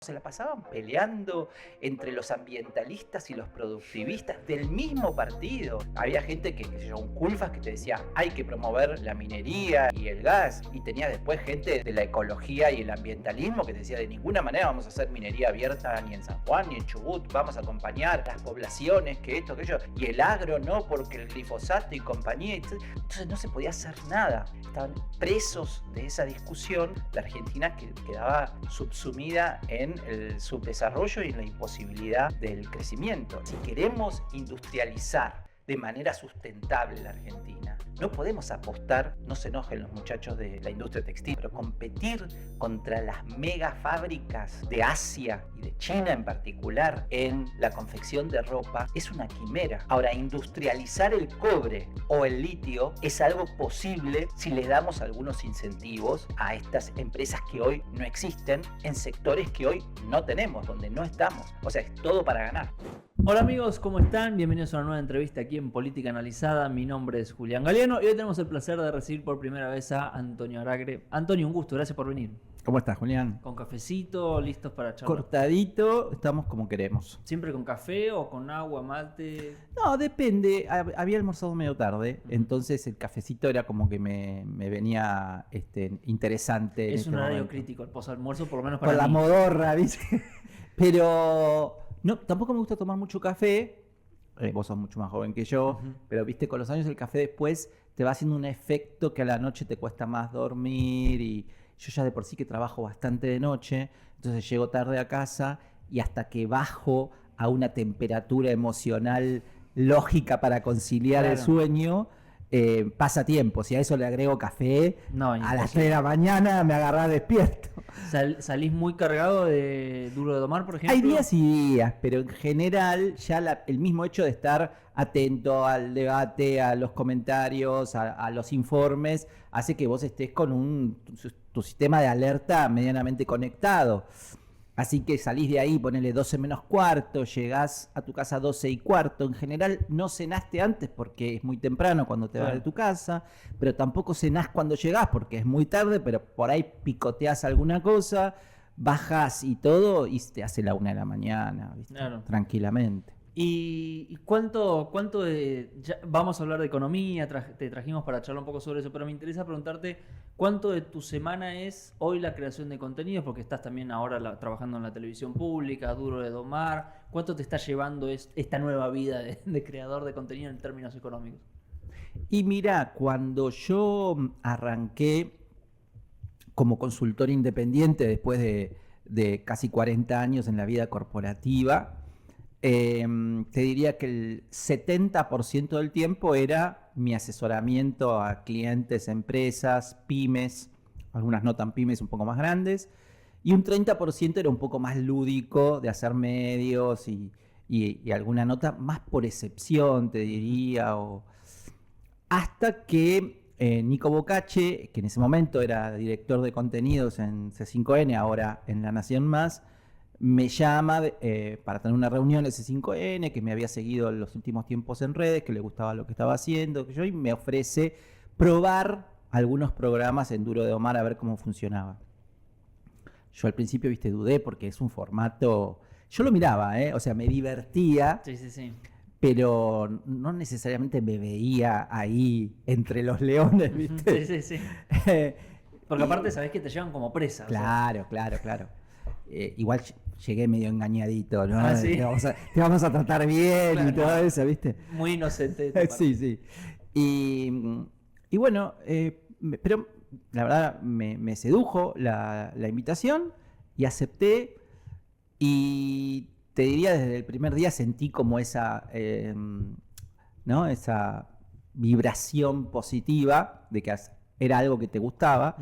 Se la pasaban peleando entre los ambientalistas y los productivistas del mismo partido. Había gente que, qué sé yo, un culfas que te decía hay que promover la minería y el gas, y tenía después gente de la ecología y el ambientalismo que te decía de ninguna manera vamos a hacer minería abierta ni en San Juan ni en Chubut, vamos a acompañar las poblaciones, que esto, que ello, y el agro no, porque el glifosato y compañía. Entonces no se podía hacer nada. Estaban presos de esa discusión. La Argentina quedaba subsumida en el subdesarrollo y en la imposibilidad del crecimiento. Si queremos industrializar de manera sustentable la Argentina, no podemos apostar, no se enojen los muchachos de la industria textil, pero competir contra las mega fábricas de Asia y de China en particular en la confección de ropa es una quimera. Ahora, industrializar el cobre o el litio es algo posible si le damos algunos incentivos a estas empresas que hoy no existen en sectores que hoy no tenemos, donde no estamos. O sea, es todo para ganar. Hola amigos, ¿cómo están? Bienvenidos a una nueva entrevista aquí en Política Analizada. Mi nombre es Julián Galeano y hoy tenemos el placer de recibir por primera vez a Antonio Aragre. Antonio, un gusto, gracias por venir. ¿Cómo estás, Julián? Con cafecito, listos para charlar. Cortadito, estamos como queremos. ¿Siempre con café o con agua, mate? No, depende. Había almorzado medio tarde, entonces el cafecito era como que me venía interesante. Es un horario momento. crítico el posalmuerzo, por lo menos para Por mí. la modorra, ¿viste? Pero no, tampoco me gusta tomar mucho café. Vos sos mucho más joven que yo, pero viste, con los años el café después te va haciendo un efecto que a la noche te cuesta más dormir, y yo ya de por sí que trabajo bastante de noche, entonces llego tarde a casa y hasta que bajo a una temperatura emocional lógica para conciliar el sueño, pasa tiempo. Si a eso le agrego café, a las 3 de la mañana me agarrás despierto. ¿Salís muy cargado de Duro de Domar, por ejemplo? Hay días y días, pero en general ya el mismo hecho de estar atento al debate, a los comentarios, a los informes, hace que vos estés con tu sistema de alerta medianamente conectado. Así que salís de ahí, ponele 12 menos cuarto, llegás a tu casa 12 y cuarto. En general no cenaste antes porque es muy temprano cuando te vas de tu casa, pero tampoco cenás cuando llegás porque es muy tarde, pero por ahí picoteás alguna cosa, bajás y todo y te hace la 1 de la mañana, ¿viste? Claro. Tranquilamente. ¿Y cuánto vamos a hablar de economía, te trajimos para charlar un poco sobre eso, pero me interesa preguntarte cuánto de tu semana es hoy la creación de contenidos, porque estás también ahora trabajando en la televisión pública, Duro de Domar, ¿cuánto te está llevando esta nueva vida de creador de contenido en términos económicos? Y mira, cuando yo arranqué como consultor independiente después de casi 40 años en la vida corporativa, te diría que el 70% del tiempo era mi asesoramiento a clientes, empresas, pymes, algunas no tan pymes, un poco más grandes, y un 30% era un poco más lúdico, de hacer medios y alguna nota más por excepción, te diría, hasta que Nico Bocacce, que en ese momento era director de contenidos en C5N, ahora en La Nación Más, me llama para tener una reunión de C5N, que me había seguido en los últimos tiempos en redes, que le gustaba lo que estaba haciendo, y me ofrece probar algunos programas en Duro de Domar a ver cómo funcionaba. Yo al principio, dudé porque es un formato... Yo lo miraba, o sea, me divertía, sí. Pero no necesariamente me veía ahí entre los leones, ¿viste? Sí. Porque aparte sabés que te llevan como presa. Claro. Igual llegué medio engañadito, ¿no? Ah, ¿sí? Te vamos a tratar bien, claro, y todo eso, ¿viste? Muy inocente. Sí. Y bueno, pero la verdad me sedujo la invitación y acepté, y te diría desde el primer día sentí como esa vibración positiva de que era algo que te gustaba.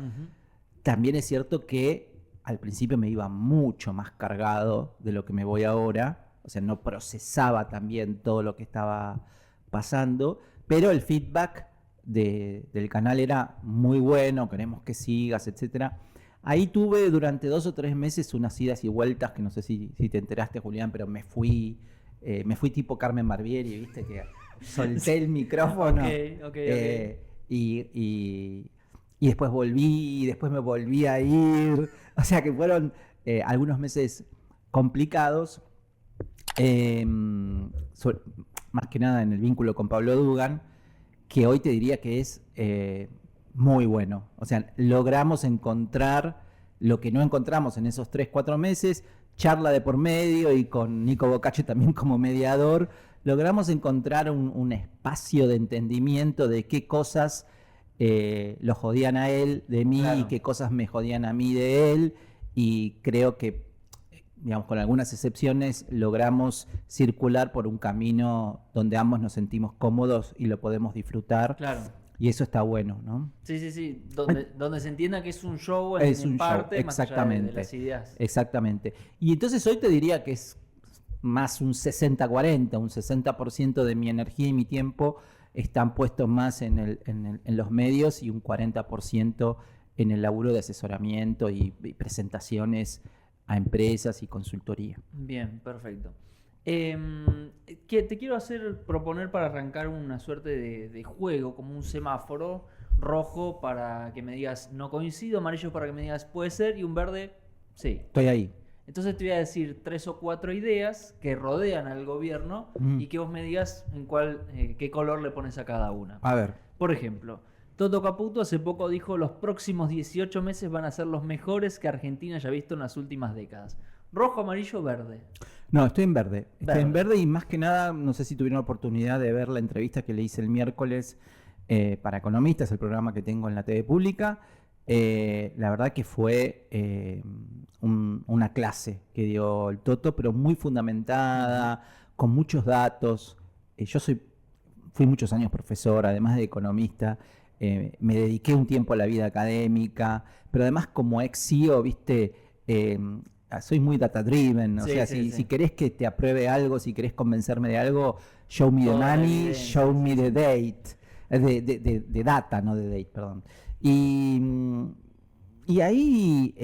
También es cierto que al principio me iba mucho más cargado de lo que me voy ahora, o sea, no procesaba también todo lo que estaba pasando, pero el feedback del canal era muy bueno, queremos que sigas, etcétera. Ahí tuve durante 2 o 3 meses unas idas y vueltas que no sé si te enteraste, Julián, pero me fui tipo Carmen Barbieri, viste, que solté el micrófono. Okay. Y después volví, y después me volví a ir. O sea que fueron algunos meses complicados, más que nada en el vínculo con Pablo Dugan, que hoy te diría que es muy bueno. O sea, logramos encontrar lo que no encontramos en esos 3-4 meses, charla de por medio y con Nico Boccaccio también como mediador, logramos encontrar un espacio de entendimiento de qué cosas lo jodían a él de mí, Claro. y qué cosas me jodían a mí de él, y creo que, digamos, con algunas excepciones, logramos circular por un camino donde ambos nos sentimos cómodos y lo podemos disfrutar, Claro. y eso está bueno, ¿no? Sí. Donde se entienda que es un show Es en un show, parte, más allá de exactamente. las ideas. Exactamente. Y entonces hoy te diría que es más un 60-40, un 60% de mi energía y mi tiempo están puestos más en los medios, y un 40% en el laburo de asesoramiento y presentaciones a empresas y consultoría. Bien, perfecto. Te quiero proponer para arrancar una suerte de juego, como un semáforo rojo para que me digas no coincido, amarillo para que me digas puede ser, y un verde sí. Estoy ahí. Entonces te voy a decir 3 o 4 ideas que rodean al gobierno y que vos me digas qué color le pones a cada una. A ver. Por ejemplo, Toto Caputo hace poco dijo los próximos 18 meses van a ser los mejores que Argentina haya visto en las últimas décadas. Rojo, amarillo, verde. No, estoy en verde. Estoy Verde. en verde, y más que nada, no sé si tuvieron la oportunidad de ver la entrevista que le hice el miércoles para Economistas, el programa que tengo en la TV pública. La verdad que fue una clase que dio el Toto, pero muy fundamentada, con muchos datos. Fui muchos años profesor, además de economista. Me dediqué un tiempo a la vida académica, pero además como ex CEO, viste, soy muy data driven. O Sí, sea, sí. si querés que te apruebe algo, si querés convencerme de algo, show me the Toda la money, evidencia, show me the date. De data, no de date, perdón. Y ahí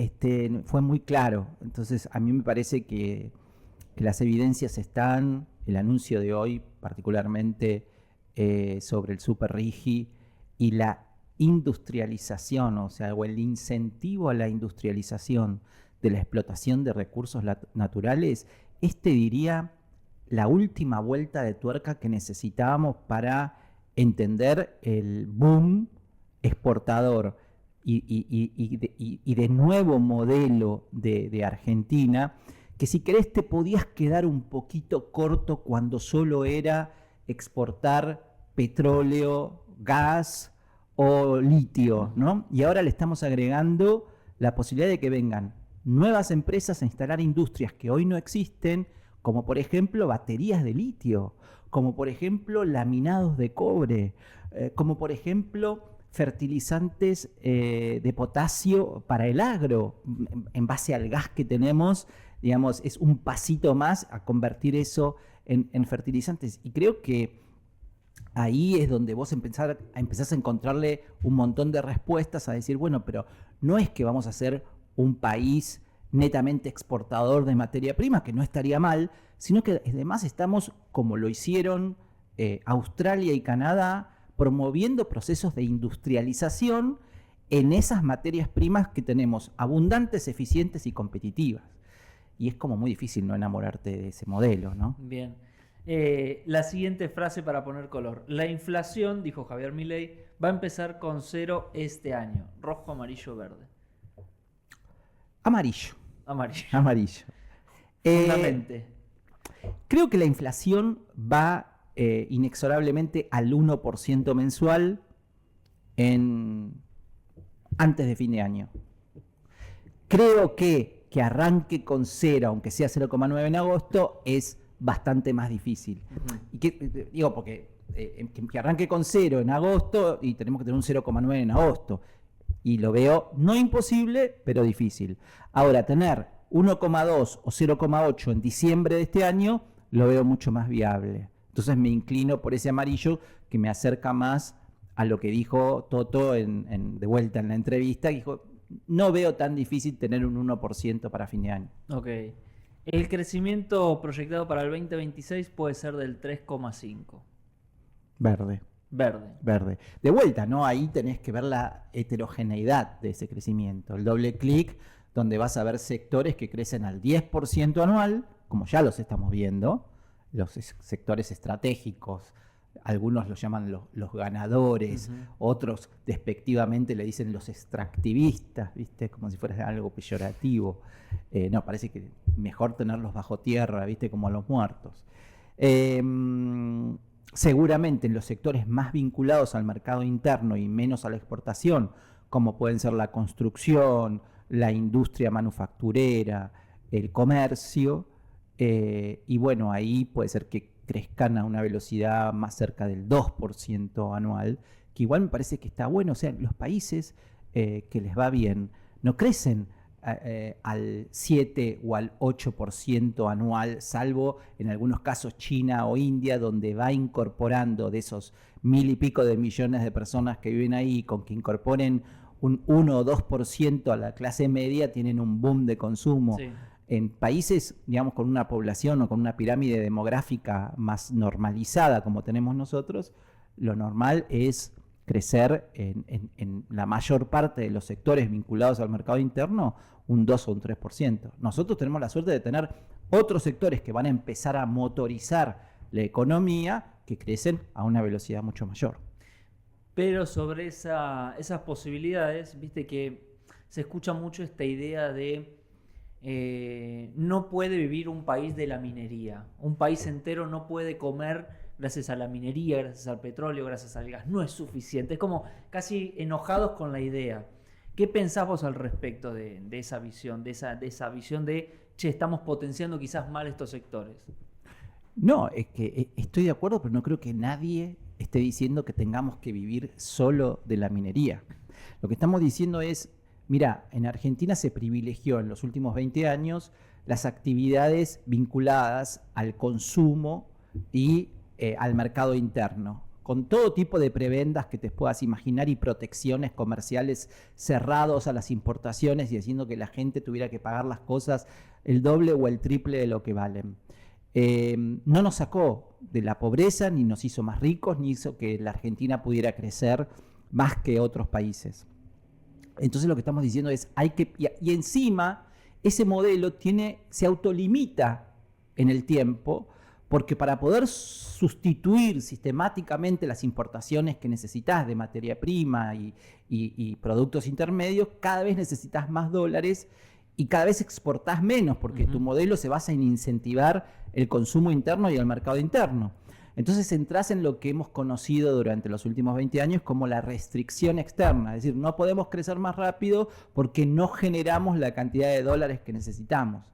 fue muy claro. Entonces, a mí me parece que las evidencias están, el anuncio de hoy particularmente sobre el Super Rigi y la industrialización, o sea, o el incentivo a la industrialización de la explotación de recursos naturales, diría, la última vuelta de tuerca que necesitábamos para entender el boom exportador y de nuevo modelo de Argentina, que si querés te podías quedar un poquito corto cuando solo era exportar petróleo, gas o litio, ¿no? Y ahora le estamos agregando la posibilidad de que vengan nuevas empresas a instalar industrias que hoy no existen, como por ejemplo baterías de litio, como por ejemplo laminados de cobre, como por ejemplo fertilizantes de potasio para el agro, en base al gas que tenemos. Digamos, es un pasito más a convertir eso en fertilizantes. Y creo que ahí es donde vos empezás a encontrarle un montón de respuestas, a decir, bueno, pero no es que vamos a ser un país netamente exportador de materia prima, que no estaría mal, sino que además estamos, como lo hicieron Australia y Canadá, promoviendo procesos de industrialización en esas materias primas que tenemos abundantes, eficientes y competitivas. Y es como muy difícil no enamorarte de ese modelo, ¿no? Bien. La siguiente frase para poner color. La inflación, dijo Javier Milei, va a empezar con 0 este año. Rojo, amarillo, verde. Amarillo. Amarillo. Amarillo. Fundamente. Creo que la inflación va inexorablemente al 1% mensual antes de fin de año. Creo que arranque con 0, aunque sea 0,9 en agosto, es bastante más difícil. Y digo, porque que arranque con 0 en agosto y tenemos que tener un 0,9 en agosto. Y lo veo no imposible, pero difícil. Ahora, tener 1,2 o 0,8 en diciembre de este año, lo veo mucho más viable. Entonces me inclino por ese amarillo, que me acerca más a lo que dijo Toto de vuelta en la entrevista, que dijo, no veo tan difícil tener un 1% para fin de año. Ok. El crecimiento proyectado para el 2026 puede ser del 3,5. Verde. Verde. De vuelta, ¿no? Ahí tenés que ver la heterogeneidad de ese crecimiento. El doble clic donde vas a ver sectores que crecen al 10% anual, como ya los estamos viendo, los sectores estratégicos. Algunos los llaman los ganadores, otros despectivamente le dicen los extractivistas, ¿viste? Como si fuera algo peyorativo. No, parece que mejor tenerlos bajo tierra, ¿viste? Como a los muertos. Seguramente en los sectores más vinculados al mercado interno y menos a la exportación, como pueden ser la construcción, la industria manufacturera, el comercio, y bueno, ahí puede ser que crezcan a una velocidad más cerca del 2% anual, que igual me parece que está bueno. O sea, los países que les va bien no crecen al 7 o al 8% anual, salvo en algunos casos China o India, donde va incorporando de esos 1.000 y pico de millones de personas que viven ahí, con que incorporen un 1 o 2% a la clase media, tienen un boom de consumo. Sí. En países, digamos, con una población o con una pirámide demográfica más normalizada como tenemos nosotros, lo normal es crecer en la mayor parte de los sectores vinculados al mercado interno un 2 o un 3%. Nosotros tenemos la suerte de tener otros sectores que van a empezar a motorizar la economía, que crecen a una velocidad mucho mayor. Pero sobre esas posibilidades, viste que se escucha mucho esta idea de no puede vivir un país de la minería. Un país entero no puede comer gracias a la minería, gracias al petróleo, gracias al gas. No es suficiente. Es como casi enojados con la idea. ¿Qué pensás vos al respecto de esa visión? De esa visión de, che, estamos potenciando quizás mal estos sectores. No, es que estoy de acuerdo, pero no creo que nadie esté diciendo que tengamos que vivir solo de la minería. Lo que estamos diciendo es, mira, en Argentina se privilegió en los últimos 20 años las actividades vinculadas al consumo y al mercado interno, con todo tipo de prebendas que te puedas imaginar y protecciones comerciales cerrados a las importaciones y haciendo que la gente tuviera que pagar las cosas el doble o el triple de lo que valen. No nos sacó de la pobreza, ni nos hizo más ricos, ni hizo que la Argentina pudiera crecer más que otros países. Entonces lo que estamos diciendo es, y encima ese modelo se autolimita en el tiempo, porque para poder sustituir sistemáticamente las importaciones que necesitas de materia prima y productos intermedios, cada vez necesitas más dólares y cada vez exportás menos, porque tu modelo se basa en incentivar el consumo interno y el mercado interno. Entonces entras en lo que hemos conocido durante los últimos 20 años como la restricción externa, es decir, no podemos crecer más rápido porque no generamos la cantidad de dólares que necesitamos.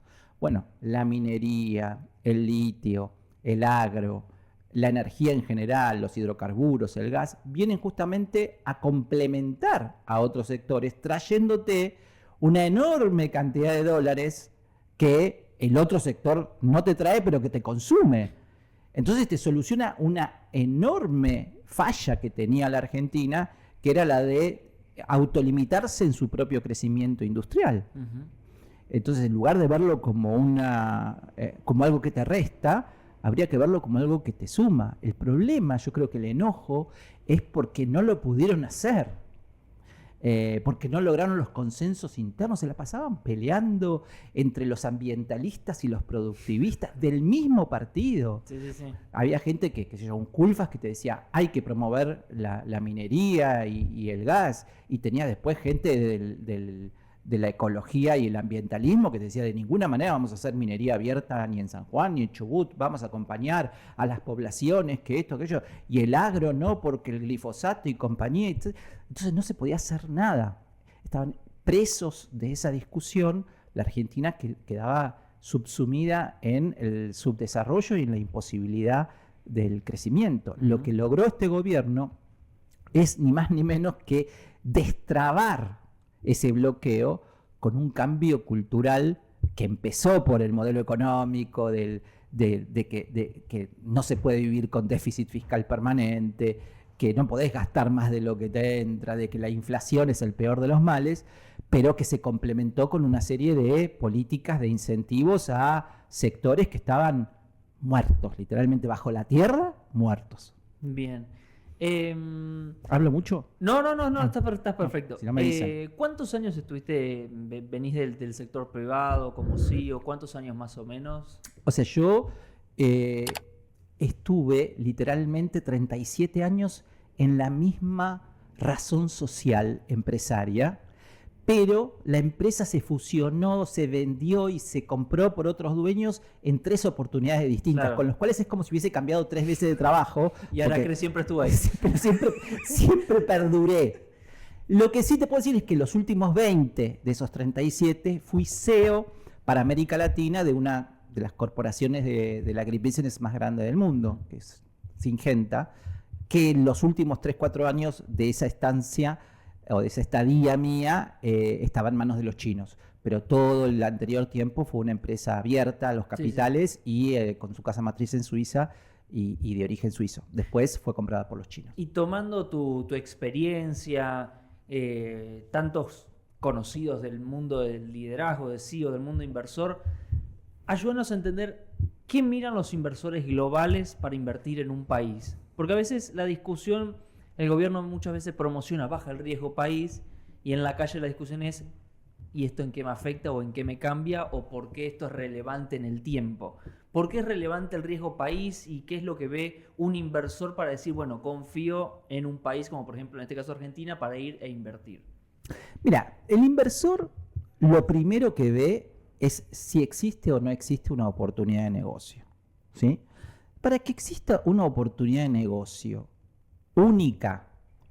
Bueno, la minería, el litio, el agro, la energía en general, los hidrocarburos, el gas, vienen justamente a complementar a otros sectores, trayéndote una enorme cantidad de dólares que el otro sector no te trae, pero que te consume. Entonces te soluciona una enorme falla que tenía la Argentina, que era la de autolimitarse en su propio crecimiento industrial. Entonces, en lugar de verlo como como algo que te resta, habría que verlo como algo que te suma. El problema, yo creo que el enojo, es porque no lo pudieron hacer. Porque no lograron los consensos internos, se la pasaban peleando entre los ambientalistas y los productivistas del mismo partido. Sí. Había gente un Culfas que te decía, hay que promover la minería y el gas, y tenía después gente de la ecología y el ambientalismo que te decía, de ninguna manera vamos a hacer minería abierta ni en San Juan ni en Chubut, vamos a acompañar a las poblaciones, que esto, aquello, y el agro no, porque el glifosato y compañía. Entonces no se podía hacer nada. Estaban presos de esa discusión. La Argentina quedaba subsumida en el subdesarrollo y en la imposibilidad del crecimiento. Lo que logró este gobierno es ni más ni menos que destrabar ese bloqueo con un cambio cultural que empezó por el modelo económico de que no se puede vivir con déficit fiscal permanente, que no podés gastar más de lo que te entra, de que la inflación es el peor de los males, pero que se complementó con una serie de políticas de incentivos a sectores que estaban muertos, literalmente bajo la tierra, muertos. Bien. ¿Hablo mucho? No, estás perfecto. Si no me dicen. ¿Cuántos años estuviste, venís del sector privado como CEO? ¿Cuántos años más o menos? O sea, yo estuve literalmente 37 años en la misma razón social empresaria, pero la empresa se fusionó, se vendió y se compró por otros dueños en 3 oportunidades distintas, Claro. con los cuales es como si hubiese cambiado 3 veces de trabajo. Y Aracre porque siempre estuvo ahí. siempre perduré. Lo que sí te puedo decir es que los últimos 20 de esos 37 fui CEO para América Latina de una de las corporaciones de la agribusiness más grande del mundo, que es Syngenta, que en los últimos 3-4 años de esa estancia o de esa estadía mía estaba en manos de los chinos. Pero todo el anterior tiempo fue una empresa abierta a los capitales y con su casa matriz en Suiza y de origen suizo. Después fue comprada por los chinos. Y tomando tu experiencia, tantos conocidos del mundo del liderazgo, de CEO, del mundo inversor, ayúdanos a entender qué miran los inversores globales para invertir en un país. Porque a veces la discusión, el gobierno muchas veces promociona baja el riesgo país y en la calle la discusión es ¿y esto en qué me afecta o en qué me cambia o por qué esto es relevante en el tiempo? ¿Por qué es relevante el riesgo país y qué es lo que ve un inversor para decir, bueno, confío en un país como por ejemplo en este caso Argentina para ir e invertir? Mira, el inversor lo primero que ve es si existe o no existe una oportunidad de negocio, ¿sí? Para que exista una oportunidad de negocio única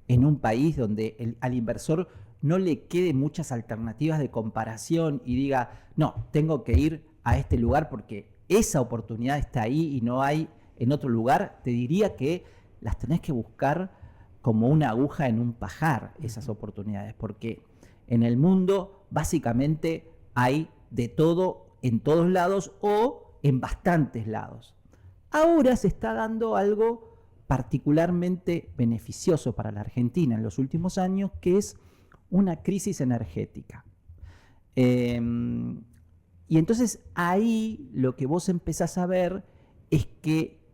en un país donde al inversor no le quede muchas alternativas de comparación y diga, no, tengo que ir a este lugar porque esa oportunidad está ahí y no hay en otro lugar, te diría que las tenés que buscar como una aguja en un pajar, esas oportunidades, porque en el mundo básicamente hay de todo en todos lados o en bastantes lados. Ahora se está dando algo particularmente beneficioso para la Argentina en los últimos años, que es una crisis energética. Y entonces ahí lo que vos empezás a ver es que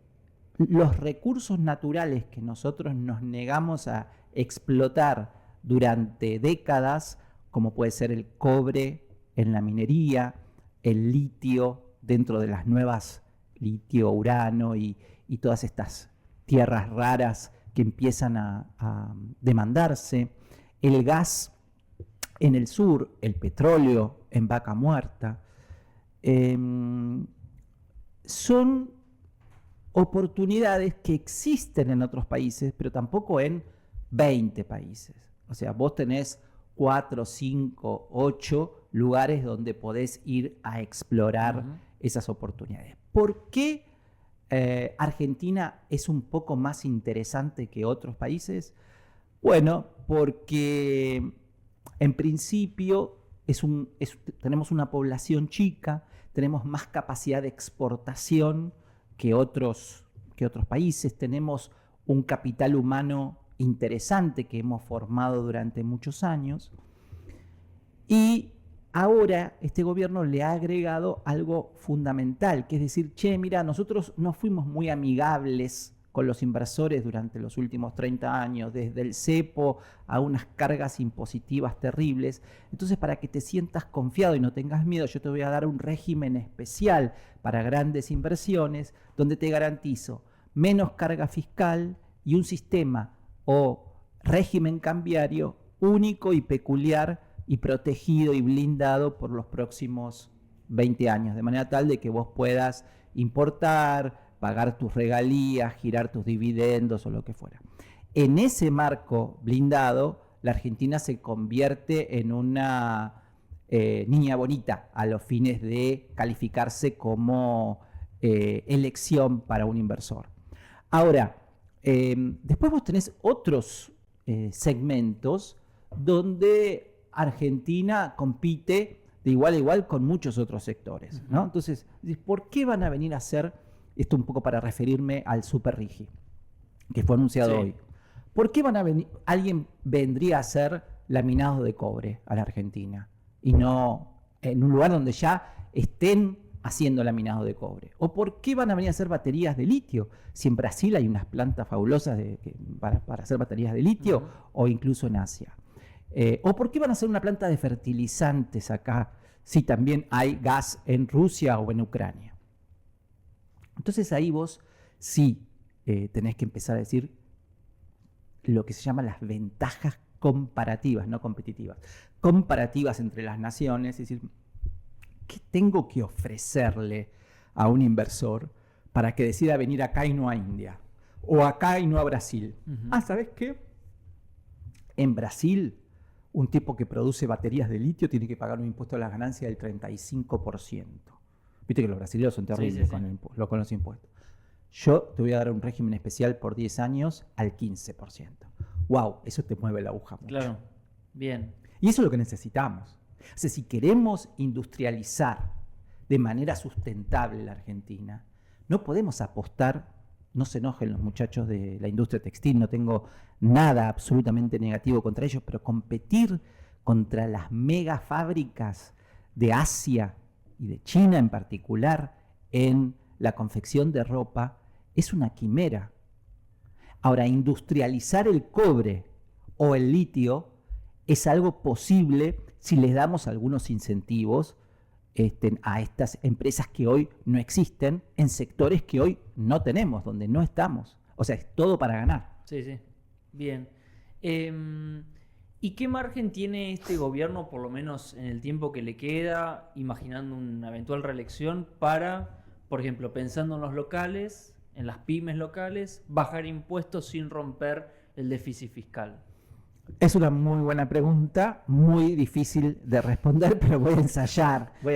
los recursos naturales que nosotros nos negamos a explotar durante décadas, como puede ser el cobre en la minería, el litio dentro de las nuevas litio, urano y todas estas tierras raras que empiezan a demandarse, el gas en el sur, el petróleo en Vaca Muerta, son oportunidades que existen en otros países, pero tampoco en 20 países. O sea, vos tenés 4, 5, 8 lugares donde podés ir a explorar esas oportunidades. ¿Por qué Argentina es un poco más interesante que otros países? Bueno, porque en principio tenemos una población chica, tenemos más capacidad de exportación que otros países, tenemos un capital humano interesante que hemos formado durante muchos años y ahora este gobierno le ha agregado algo fundamental, que es decir, che, mira, nosotros no fuimos muy amigables con los inversores durante los últimos 30 años, desde el cepo a unas cargas impositivas terribles. Entonces, para que te sientas confiado y no tengas miedo, yo te voy a dar un régimen especial para grandes inversiones, donde te garantizo menos carga fiscal y un sistema o régimen cambiario único y peculiar y protegido y blindado por los próximos 20 años, de manera tal de que vos puedas importar, pagar tus regalías, girar tus dividendos o lo que fuera. En ese marco blindado, la Argentina se convierte en una niña bonita a los fines de calificarse como elección para un inversor. Ahora, después vos tenés otros segmentos donde Argentina compite de igual a igual con muchos otros sectores, ¿no? Entonces, ¿por qué van a venir a hacer esto? Un poco para referirme al Super Rigi, que fue anunciado hoy. ¿Por qué alguien vendría a hacer laminado de cobre a la Argentina y no en un lugar donde ya estén haciendo laminado de cobre? ¿O por qué van a venir a hacer baterías de litio? Si en Brasil hay unas plantas fabulosas para hacer baterías de litio, o incluso en Asia. ¿O por qué van a hacer una planta de fertilizantes acá si también hay gas en Rusia o en Ucrania? Entonces ahí vos sí tenés que empezar a decir lo que se llama las ventajas comparativas, no competitivas, comparativas entre las naciones, es decir, ¿qué tengo que ofrecerle a un inversor para que decida venir acá y no a India? O acá y no a Brasil. ¿Sabes qué? En Brasil, un tipo que produce baterías de litio tiene que pagar un impuesto a las ganancias del 35%. Viste que los brasileños son terribles con los impuestos. Yo te voy a dar un régimen especial por 10 años al 15%. ¡Wow! Eso te mueve la aguja mucho. Claro, bien. Y eso es lo que necesitamos. O sea, si queremos industrializar de manera sustentable la Argentina, no podemos apostar, no se enojen los muchachos de la industria textil, no tengo nada absolutamente negativo contra ellos, pero competir contra las mega fábricas de Asia y de China en particular en la confección de ropa es una quimera. Ahora, industrializar el cobre o el litio es algo posible si les damos algunos incentivos a estas empresas que hoy no existen en sectores que hoy no tenemos, donde no estamos. O sea, es todo para ganar. Sí, sí. Bien. ¿Y qué margen tiene este gobierno, por lo menos en el tiempo que le queda, imaginando una eventual reelección, para, por ejemplo, pensando en los locales, en las pymes locales, bajar impuestos sin romper el déficit fiscal? Es una muy buena pregunta, muy difícil de responder, pero voy a ensayar. No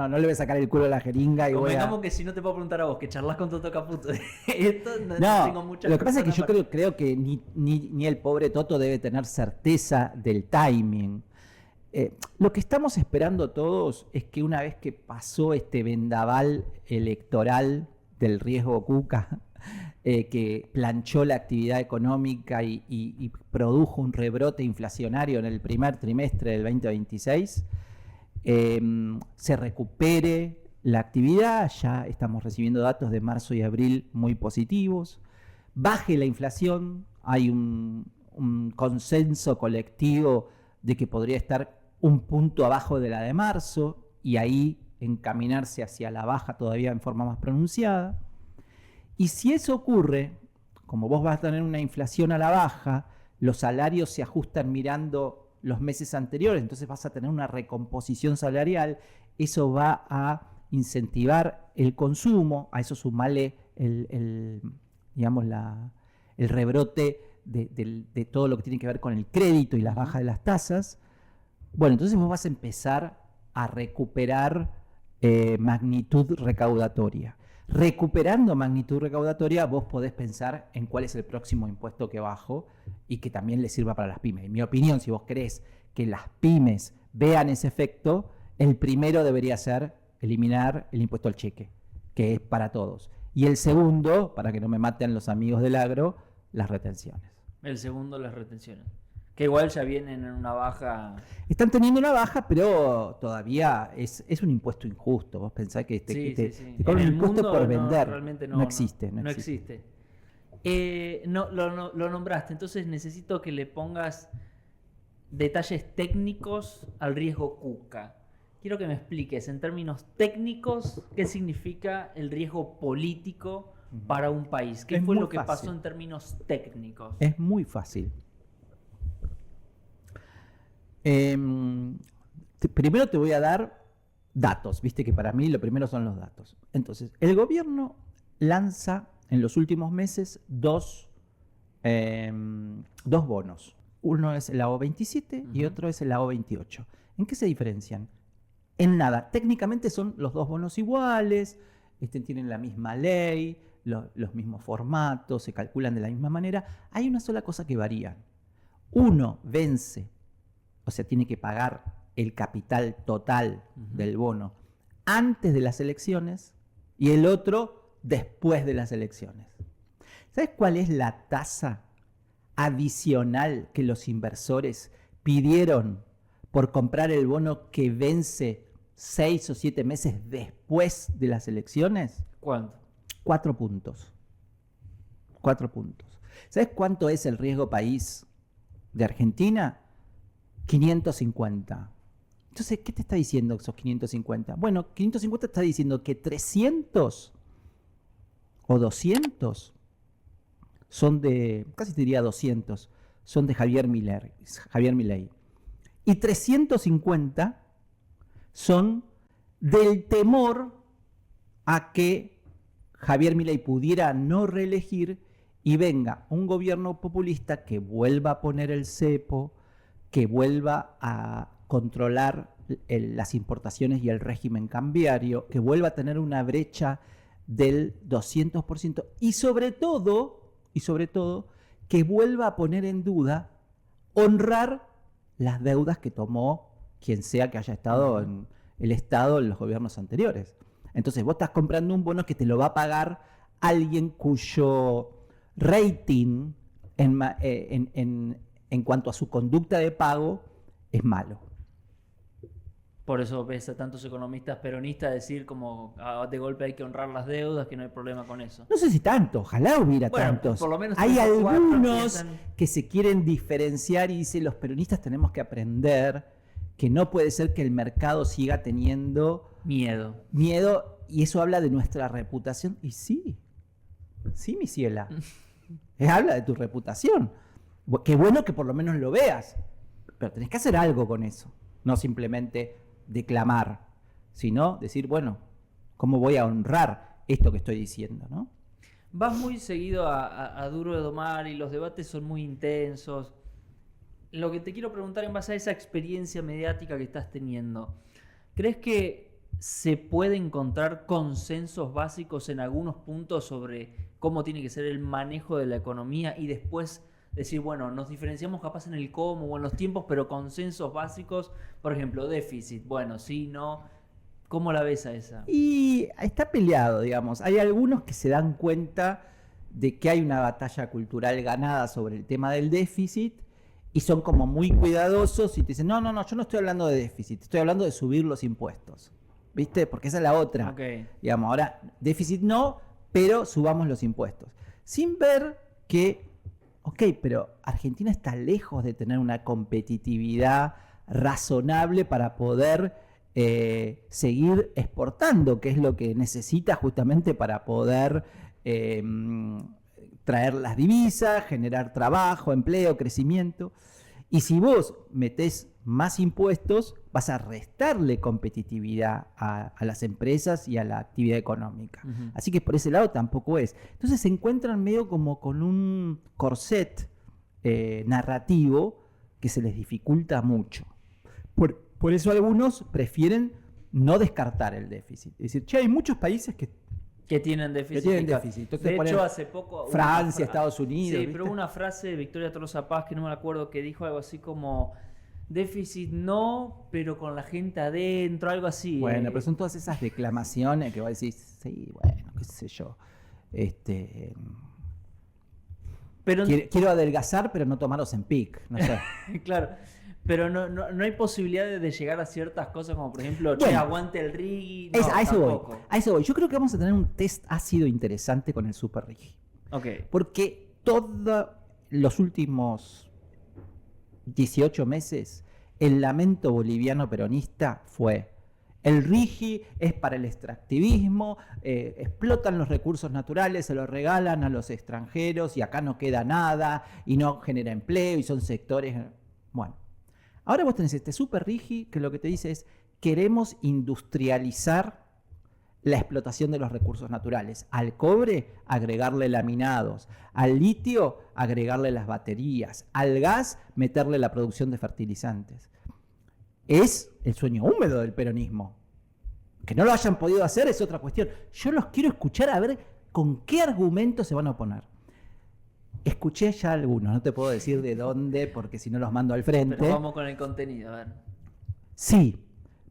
le voy a sacar el culo a la jeringa y Convengamos que si no te puedo preguntar a vos, que charlas con Toto Caputo. Esto no tengo muchas. Lo que pasa es que yo creo que ni el pobre Toto debe tener certeza del timing. Lo que estamos esperando todos es que una vez que pasó este vendaval electoral del riesgo Cuca, que planchó la actividad económica y produjo un rebrote inflacionario en el primer trimestre del 2026, se recupere la actividad. Ya estamos recibiendo datos de marzo y abril muy positivos, baje la inflación, hay un consenso colectivo de que podría estar un punto abajo de la de marzo y ahí encaminarse hacia la baja todavía en forma más pronunciada. Y si eso ocurre, como vos vas a tener una inflación a la baja, los salarios se ajustan mirando los meses anteriores, entonces vas a tener una recomposición salarial, eso va a incentivar el consumo, a eso sumale el rebrote de todo lo que tiene que ver con el crédito y las bajas de las tasas. Bueno, entonces vos vas a empezar a recuperar magnitud recaudatoria. Recuperando magnitud recaudatoria, vos podés pensar en cuál es el próximo impuesto que bajo y que también le sirva para las pymes. En mi opinión, si vos querés que las pymes vean ese efecto, el primero debería ser eliminar el impuesto al cheque, que es para todos. Y el segundo, para que no me maten los amigos del agro, las retenciones. El segundo, las retenciones. Que igual ya vienen en una baja. Están teniendo una baja, pero todavía es un impuesto injusto. Vos pensás que te cobran un impuesto por vender. Realmente no existe. No existe. Lo nombraste, entonces necesito que le pongas detalles técnicos al riesgo Cuca. Quiero que me expliques en términos técnicos qué significa el riesgo político para un país. ¿Qué fue lo que pasó en términos técnicos? Es muy fácil. Primero te voy a dar datos, viste que para mí lo primero son los datos. Entonces, el gobierno lanza en los últimos meses dos bonos. Uno es el AO27 y otro es el AO28. ¿En qué se diferencian? En nada. Técnicamente son los dos bonos iguales, tienen la misma ley, los mismos formatos, se calculan de la misma manera. Hay una sola cosa que varía. Uno vence, o sea, tiene que pagar el capital total del bono antes de las elecciones y el otro después de las elecciones. ¿Sabes cuál es la tasa adicional que los inversores pidieron por comprar el bono que vence 6 o 7 meses después de las elecciones? ¿Cuánto? 4 puntos. 4 puntos. ¿Sabes cuánto es el riesgo país de Argentina? 550. Entonces, ¿qué te está diciendo esos 550? Bueno, 550 está diciendo que 300 o 200 son de, casi te diría 200, son de Javier Milei. Y 350 son del temor a que Javier Milei pudiera no reelegir y venga un gobierno populista que vuelva a poner el cepo, que vuelva a controlar las importaciones y el régimen cambiario, que vuelva a tener una brecha del 200% y sobre todo, que vuelva a poner en duda honrar las deudas que tomó quien sea que haya estado en el Estado en los gobiernos anteriores. Entonces vos estás comprando un bono que te lo va a pagar alguien cuyo rating en cuanto a su conducta de pago es malo. Por eso ves a tantos economistas peronistas decir como de golpe hay que honrar las deudas, que no hay problema con eso. No sé si tanto, ojalá hubiera tantos. Por lo menos hay 3 o 4 algunos que se quieren diferenciar y dicen los peronistas tenemos que aprender que no puede ser que el mercado siga teniendo miedo y eso habla de nuestra reputación. Y sí, mi ciela, habla de tu reputación. Qué bueno que por lo menos lo veas, pero tenés que hacer algo con eso, no simplemente declamar, sino decir, bueno, ¿cómo voy a honrar esto que estoy diciendo, no? Vas muy seguido a Duro de Domar y los debates son muy intensos. Lo que te quiero preguntar en base a esa experiencia mediática que estás teniendo, ¿crees que se puede encontrar consensos básicos en algunos puntos sobre cómo tiene que ser el manejo de la economía y después decir, bueno, nos diferenciamos capaz en el cómo o en los tiempos, pero consensos básicos, por ejemplo, déficit, bueno, sí, no, ¿cómo la ves a esa? Y está peleado, digamos. Hay algunos que se dan cuenta de que hay una batalla cultural ganada sobre el tema del déficit y son como muy cuidadosos y te dicen, no, yo no estoy hablando de déficit, estoy hablando de subir los impuestos, ¿viste? Porque esa es la otra. Okay. Digamos, ahora, déficit no, pero subamos los impuestos. Sin ver que ok, pero Argentina está lejos de tener una competitividad razonable para poder seguir exportando, que es lo que necesita justamente para poder traer las divisas, generar trabajo, empleo, crecimiento. Y si vos metés más impuestos, vas a restarle competitividad a las empresas y a la actividad económica. Uh-huh. Así que por ese lado tampoco es. Entonces se encuentran medio como con un corset narrativo que se les dificulta mucho. Por eso algunos prefieren no descartar el déficit. Es decir, che, hay muchos países que tienen déficit. Entonces, de hecho, hace poco... Francia, Estados Unidos. Sí, pero una frase de Victoria Tolosa Paz, que no me acuerdo, que dijo algo así como... Déficit no, pero con la gente adentro, algo así. Bueno, pero son todas esas declamaciones que vos decís, sí, bueno, qué sé yo. Pero quiero adelgazar, pero no tomaros en pic. No sé. Claro, pero no hay posibilidad de llegar a ciertas cosas como, por ejemplo, bueno, aguante el RIGI. No, a eso voy. Yo creo que vamos a tener un test ácido interesante con el Super RIGI. Okay. Porque todos los últimos 18 meses, el lamento boliviano peronista fue: el RIGI es para el extractivismo, explotan los recursos naturales, se los regalan a los extranjeros y acá no queda nada y no genera empleo y son sectores... Bueno, ahora vos tenés este Super RIGI que lo que te dice es: queremos industrializar la explotación de los recursos naturales. Al cobre, agregarle laminados. Al litio, agregarle las baterías. Al gas, meterle la producción de fertilizantes. Es el sueño húmedo del peronismo. Que no lo hayan podido hacer es otra cuestión. Yo los quiero escuchar a ver con qué argumentos se van a oponer. Escuché ya algunos, no te puedo decir de dónde, porque si no los mando al frente. Pero vamos con el contenido, a ver. Sí,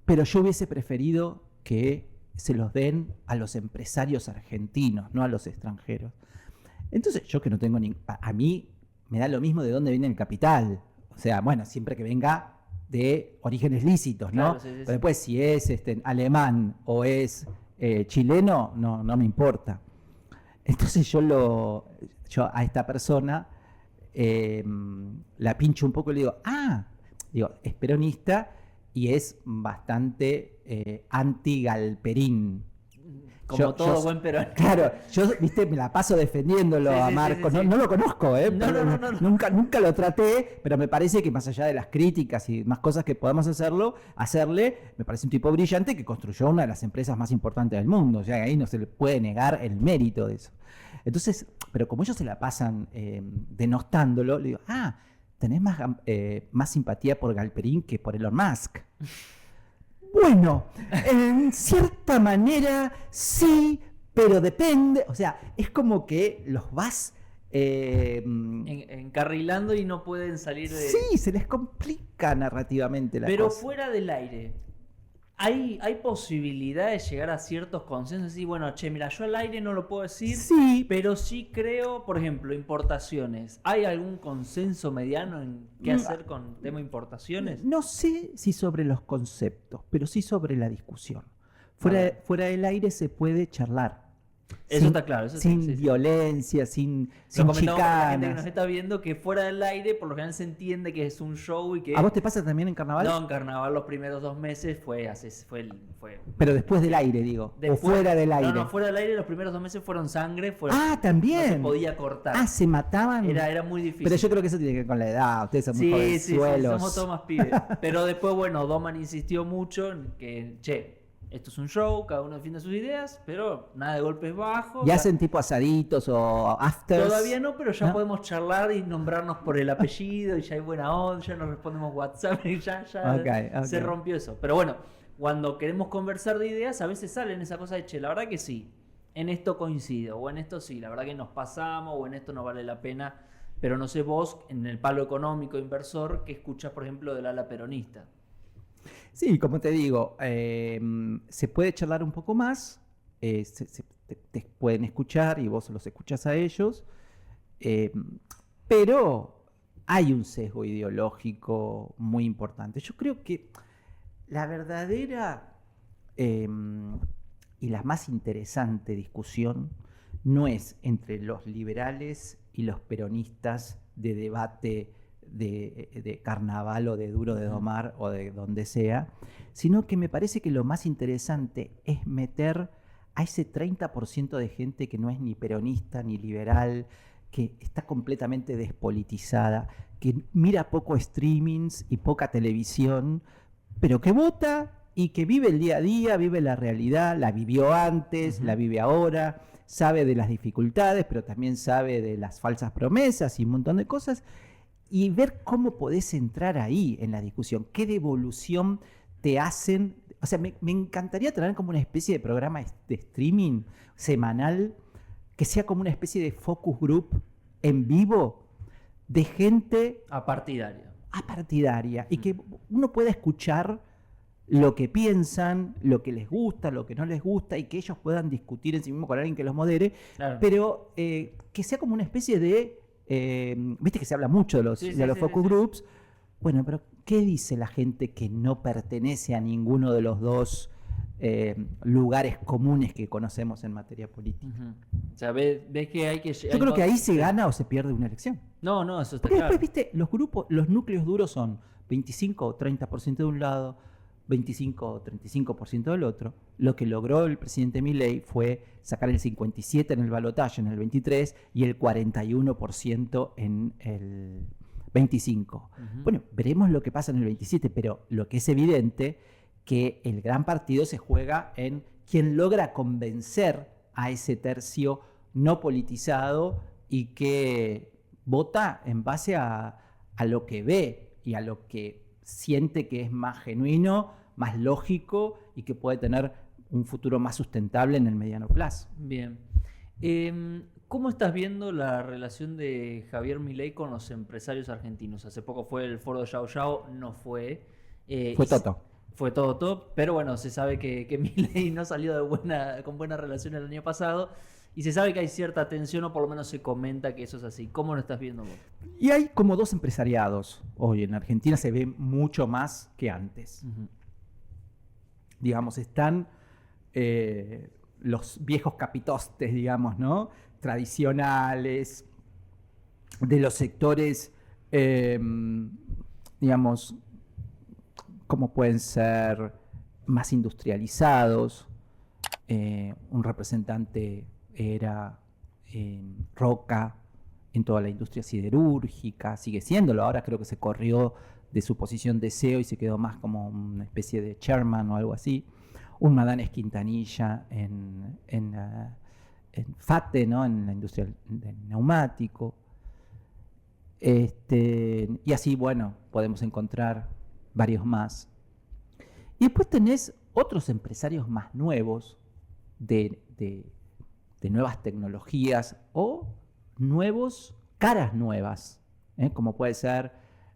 pero yo hubiese preferido que se los den a los empresarios argentinos, no a los extranjeros. Entonces, yo que no tengo a mí me da lo mismo de dónde viene el capital. O sea, bueno, siempre que venga de orígenes lícitos, ¿no? Claro, sí, sí, Pero sí. después, si es alemán o es chileno, no me importa. Entonces yo a esta persona la pincho un poco y le digo, es peronista y es bastante anti-Galperín. Como todo buen peronista. Claro, yo, viste, me la paso defendiéndolo Sí, a sí, sí, Marcos. sí, sí. No lo conozco, No. Nunca lo traté, pero me parece que más allá de las críticas y más cosas que podamos hacerle, me parece un tipo brillante que construyó una de las empresas más importantes del mundo. O sea, ahí no se le puede negar el mérito de eso. Entonces, pero como ellos se la pasan denostándolo, le digo, tenés más simpatía por Galperín que por Elon Musk. Bueno, en cierta manera sí, pero depende. O sea, es como que los vas... Encarrilando y no pueden salir de... Sí, se les complica narrativamente la Pero cosa. fuera del aire, ¿hay posibilidad de llegar a ciertos consensos? Y bueno, che, mira, yo al aire no lo puedo decir, Sí, pero sí creo, por ejemplo, importaciones. ¿Hay algún consenso mediano en qué hacer con tema importaciones? no sé si sobre los conceptos, pero sí sobre la discusión. Vale. Fuera del aire se puede charlar. Eso está claro, eso sin sí, sí. violencia, sin Lo comentamos para la gente que nos chicanas. está viendo que fuera del aire, por lo general se entiende que es un show y que... ¿A vos te pasa también en carnaval? No, en carnaval los primeros 2 meses fue Pero después del aire, digo. después- o fuera del aire. No, fuera del aire los primeros 2 meses fueron sangre, no se También. podía cortar. Se mataban. Era muy difícil. Pero yo creo que eso tiene que ver con la edad. Ustedes son muy sí, jovenzuelos. somos todos más pibes. Pero después, bueno, Doman insistió mucho en que, che, esto es un show, cada uno defiende sus ideas, pero nada de golpes bajos. ¿Y hacen tipo asaditos o afters? Todavía no, pero ya ¿No? podemos charlar y nombrarnos por el apellido y ya hay buena onda, ya nos respondemos WhatsApp y ya Ok. se rompió eso. Pero bueno, cuando queremos conversar de ideas, a veces salen esa cosa de, che, la verdad que sí, en esto coincido, o en esto sí, la verdad que nos pasamos, o en esto no vale la pena. Pero no sé vos, en el palo económico inversor, ¿qué escuchás, por ejemplo, del ala peronista? Sí, como te digo, se puede charlar un poco más, te pueden escuchar y vos los escuchás a ellos, pero hay un sesgo ideológico muy importante. Yo creo que la verdadera y la más interesante discusión no es entre los liberales y los peronistas de debate de carnaval o de duro de domar o de donde sea, sino que me parece que lo más interesante es meter a ese 30% de gente que no es ni peronista ni liberal, que está completamente despolitizada, que mira poco streamings y poca televisión, pero que vota y que vive el día a día, vive la realidad, la vivió antes, la vive ahora, sabe de las dificultades, pero también sabe de las falsas promesas y un montón de cosas. Y ver cómo podés entrar ahí en la discusión, qué devolución te hacen. O sea, me encantaría tener como una especie de programa de streaming semanal que sea como una especie de focus group en vivo de gente Apartidaria. apartidaria y que uno pueda escuchar lo que piensan, lo que les gusta, lo que no les gusta y que ellos puedan discutir en sí mismos con alguien que los modere, Claro. pero que sea como una especie de... Viste que se habla mucho de los, Sí, de los sí, focus sí. groups. Bueno, pero ¿qué dice la gente que no pertenece a ninguno de los dos lugares comunes que conocemos en materia política? O sea, ves que hay que... Yo creo que ahí se gana o se pierde una elección. No, eso está Porque claro. después, viste, los grupos, los núcleos duros son 25 o 30% de un lado, 25 o 35% del otro. Lo que logró el presidente Milei fue sacar el 57% en el balotaje en el 23 y el 41% en el 25. Bueno, veremos lo que pasa en el 27, pero lo que es evidente que el gran partido se juega en quien logra convencer a ese tercio no politizado y que vota en base a lo que ve y a lo que siente que es más genuino, más lógico y que puede tener un futuro más sustentable en el mediano plazo. Bien. ¿Cómo estás viendo la relación de Javier Milei con los empresarios argentinos? Hace poco fue el foro de Yao Yao, no fue. Fue Toto. Fue todo top, pero bueno, se sabe que Milei no salió con buena relación el año pasado. Y se sabe que hay cierta tensión, o por lo menos se comenta que eso es así. ¿Cómo lo estás viendo vos? Y hay como dos empresariados hoy. En Argentina se ve mucho más que antes. Digamos, están los viejos capitostes, digamos, ¿no? Tradicionales, de los sectores, digamos, como pueden ser más industrializados. Un representante era Roca en toda la industria siderúrgica, sigue siéndolo, ahora creo que se corrió de su posición de CEO y se quedó más como una especie de chairman o algo así. Un Madanes Quintanilla en FATE, ¿no? En la industria del neumático. Y así, bueno, podemos encontrar varios más. Y después tenés otros empresarios más nuevos de nuevas tecnologías o caras nuevas, como puede ser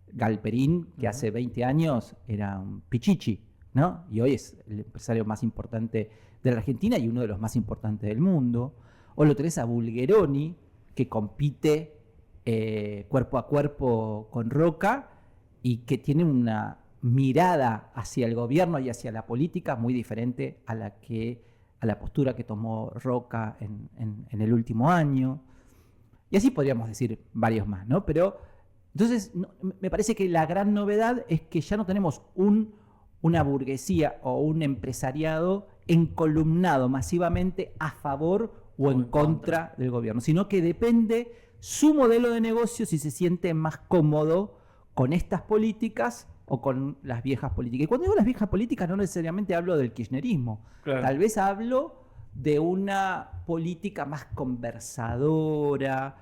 Galperín, que hace 20 años era un pichichi, ¿no? Y hoy es el empresario más importante de la Argentina y uno de los más importantes del mundo. O lo tenés a Bulgeroni, que compite cuerpo a cuerpo con Roca y que tiene una mirada hacia el gobierno y hacia la política muy diferente a la postura que tomó Roca en el último año. Y así podríamos decir varios más, ¿no? Pero entonces me parece que la gran novedad es que ya no tenemos una burguesía o un empresariado encolumnado masivamente a favor o en contra del gobierno, sino que depende su modelo de negocio si se siente más cómodo con estas políticas o con las viejas políticas. Y cuando digo las viejas políticas no necesariamente hablo del kirchnerismo, claro. Tal vez hablo de una política más conversadora,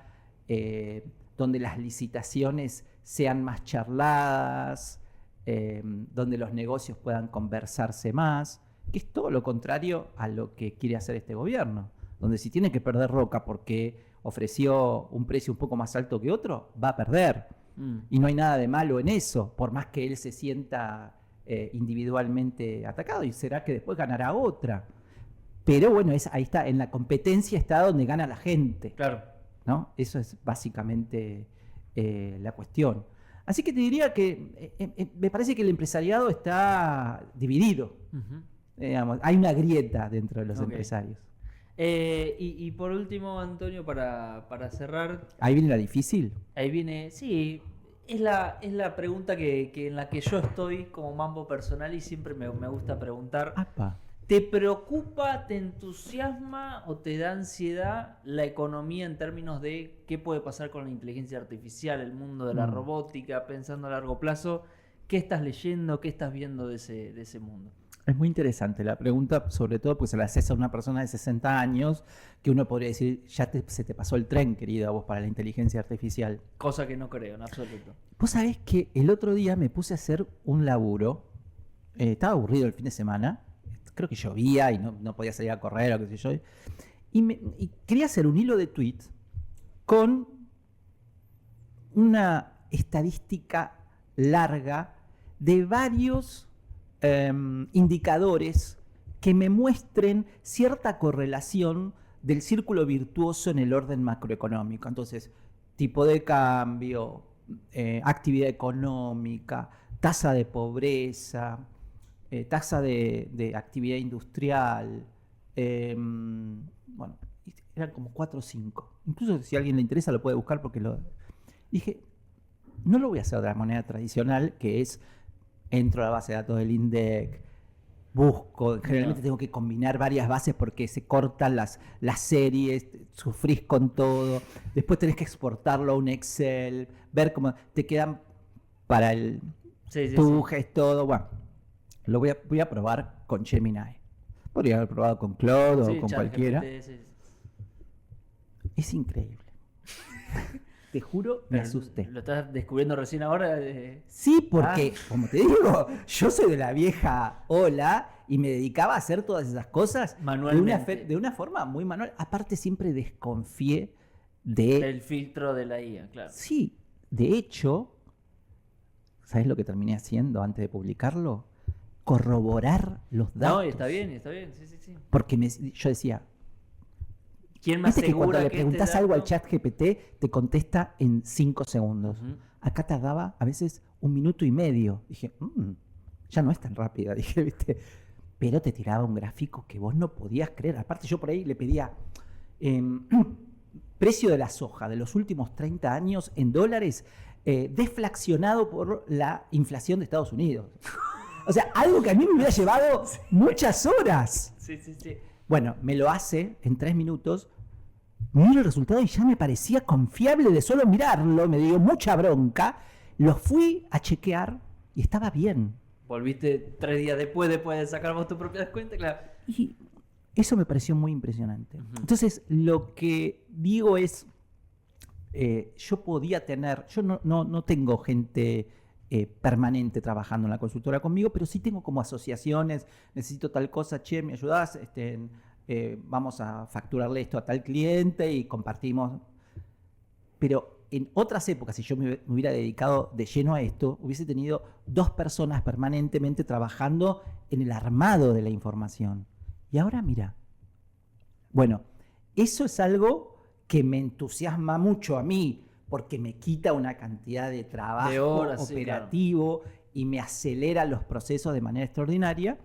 donde las licitaciones sean más charladas, donde los negocios puedan conversarse más, que es todo lo contrario a lo que quiere hacer este gobierno, donde si tiene que perder Roca porque ofreció un precio un poco más alto que otro, va a perder. Y no hay nada de malo en eso, por más que él se sienta individualmente atacado, y será que después ganará otra. Pero bueno, ahí está, en la competencia está donde gana la gente. Claro. ¿No? Eso es básicamente la cuestión. Así que te diría que me parece que el empresariado está dividido. Digamos, hay una grieta dentro de los empresarios. Y por último, Antonio, para cerrar. ¿Ahí viene la difícil? Ahí viene, sí, es la pregunta que en la que yo estoy como mambo personal y siempre me gusta preguntar. ¡Apa! ¿Te preocupa, te entusiasma o te da ansiedad la economía en términos de qué puede pasar con la inteligencia artificial, el mundo de la robótica, pensando a largo plazo? ¿Qué estás leyendo, qué estás viendo de ese mundo? Es muy interesante la pregunta, sobre todo porque se la haces a una persona de 60 años que uno podría decir, ya se te pasó el tren, querido, a vos para la inteligencia artificial. Cosa que no creo, en absoluto. Vos sabés que el otro día me puse a hacer un laburo, estaba aburrido el fin de semana, creo que llovía y no podía salir a correr o qué sé yo, y quería hacer un hilo de tweets con una estadística larga de varios indicadores que me muestren cierta correlación del círculo virtuoso en el orden macroeconómico. Entonces, tipo de cambio, actividad económica, tasa de pobreza, tasa de actividad industrial, bueno, eran como 4 o 5. Incluso si a alguien le interesa lo puede buscar porque dije, no lo voy a hacer de la manera tradicional, que es entro a la base de datos del INDEC, busco, generalmente tengo que combinar varias bases porque se cortan las series, sufrís con todo, después tenés que exportarlo a un Excel, ver cómo te quedan para el tujes, todo. Bueno, lo voy a probar con Gemini. Podría haber probado con Claude o con cualquiera. Es increíble. Te juro, me asusté. ¿Lo estás descubriendo recién ahora? Sí, porque, como te digo, yo soy de la vieja ola y me dedicaba a hacer todas esas cosas manualmente. De una forma muy manual. Aparte, siempre desconfié del filtro de la IA, claro. Sí, de hecho, ¿sabes lo que terminé haciendo antes de publicarlo? Corroborar los datos. No, está bien, sí. Porque yo decía, ¿Quién me Viste que cuando asegura le que preguntás este algo al dato- chat GPT, te contesta en 5 segundos. Ujú. Acá tardaba a veces 1 minuto y medio. Dije, ya no es tan rápida, dije, ¿viste? Pero te tiraba un gráfico que vos no podías creer. Aparte, yo por ahí le pedía precio de la soja de los últimos 30 años en dólares, deflacionado por la inflación de Estados Unidos. O sea, algo que a mí me hubiera llevado muchas horas. Sí, sí, sí. Bueno, me lo hace en 3 minutos. Miro el resultado y ya me parecía confiable de solo mirarlo. Me dio mucha bronca. Lo fui a chequear y estaba bien. Volviste 3 días después de sacar vos tu propia cuenta, claro. Y eso me pareció muy impresionante. Ujú. Entonces, lo que digo es, yo podía tener, yo no tengo gente permanente trabajando en la consultora conmigo, pero sí tengo como asociaciones, necesito tal cosa, che, ¿me ayudás? Vamos a facturarle esto a tal cliente y compartimos. Pero en otras épocas, si yo me hubiera dedicado de lleno a esto, hubiese tenido 2 personas permanentemente trabajando en el armado de la información. Y ahora mira, bueno, eso es algo que me entusiasma mucho a mí, porque me quita una cantidad de trabajo De horas, sí, operativo y me acelera los procesos de manera extraordinaria,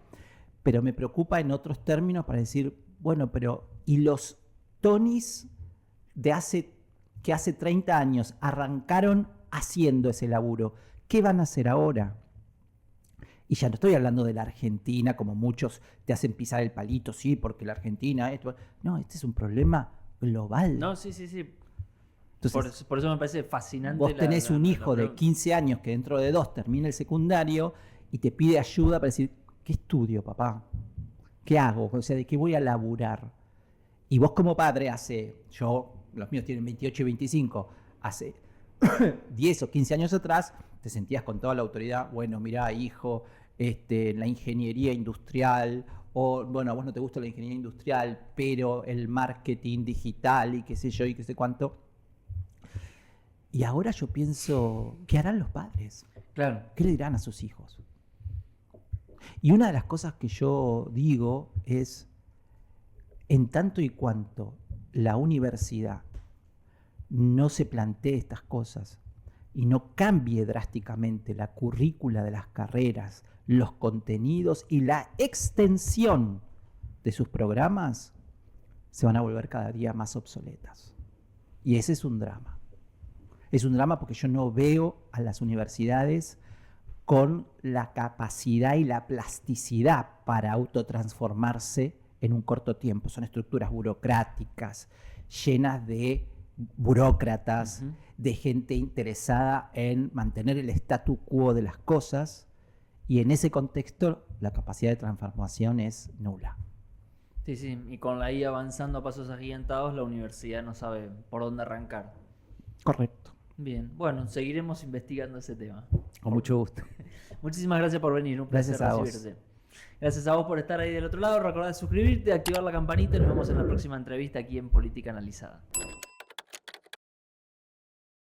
pero me preocupa en otros términos para decir, bueno, pero ¿y los Tonys que hace 30 años arrancaron haciendo ese laburo? ¿Qué van a hacer ahora? Y ya no estoy hablando de la Argentina, como muchos te hacen pisar el palito, sí, porque la Argentina, esto. No, este es un problema global. No, sí, sí, sí. Entonces, Por eso me parece fascinante. vos tenés un hijo de pregunta. 15 años que dentro de 2 termina el secundario y te pide ayuda para decir, ¿qué estudio, papá? ¿Qué hago? O sea, ¿de qué voy a laburar? Y vos como padre los míos tienen 28 y 25, hace 10 o 15 años atrás, te sentías con toda la autoridad, bueno, mirá, hijo, la ingeniería industrial, o bueno, a vos no te gusta la ingeniería industrial, pero el marketing digital y qué sé yo y qué sé cuánto. Y ahora yo pienso, ¿qué harán los padres? Claro. ¿Qué le dirán a sus hijos? Y una de las cosas que yo digo es, en tanto y cuanto la universidad no se plantee estas cosas y no cambie drásticamente la currícula de las carreras, los contenidos y la extensión de sus programas, se van a volver cada día más obsoletas. Y ese es un drama. Es un drama porque yo no veo a las universidades con la capacidad y la plasticidad para autotransformarse en un corto tiempo. Son estructuras burocráticas, llenas de burócratas, Ujú. de gente interesada en mantener el statu quo de las cosas, y en ese contexto la capacidad de transformación es nula. Sí, sí. Y con la IA avanzando a pasos agigantados, la universidad no sabe por dónde arrancar. Correcto. Bien. Bueno, seguiremos investigando ese tema. Con mucho gusto. Muchísimas gracias por venir. Un placer Gracias a vos. recibirte. Gracias a vos por estar ahí del otro lado. Recordá suscribirte, activar la campanita y nos vemos en la próxima entrevista aquí en Política Analizada.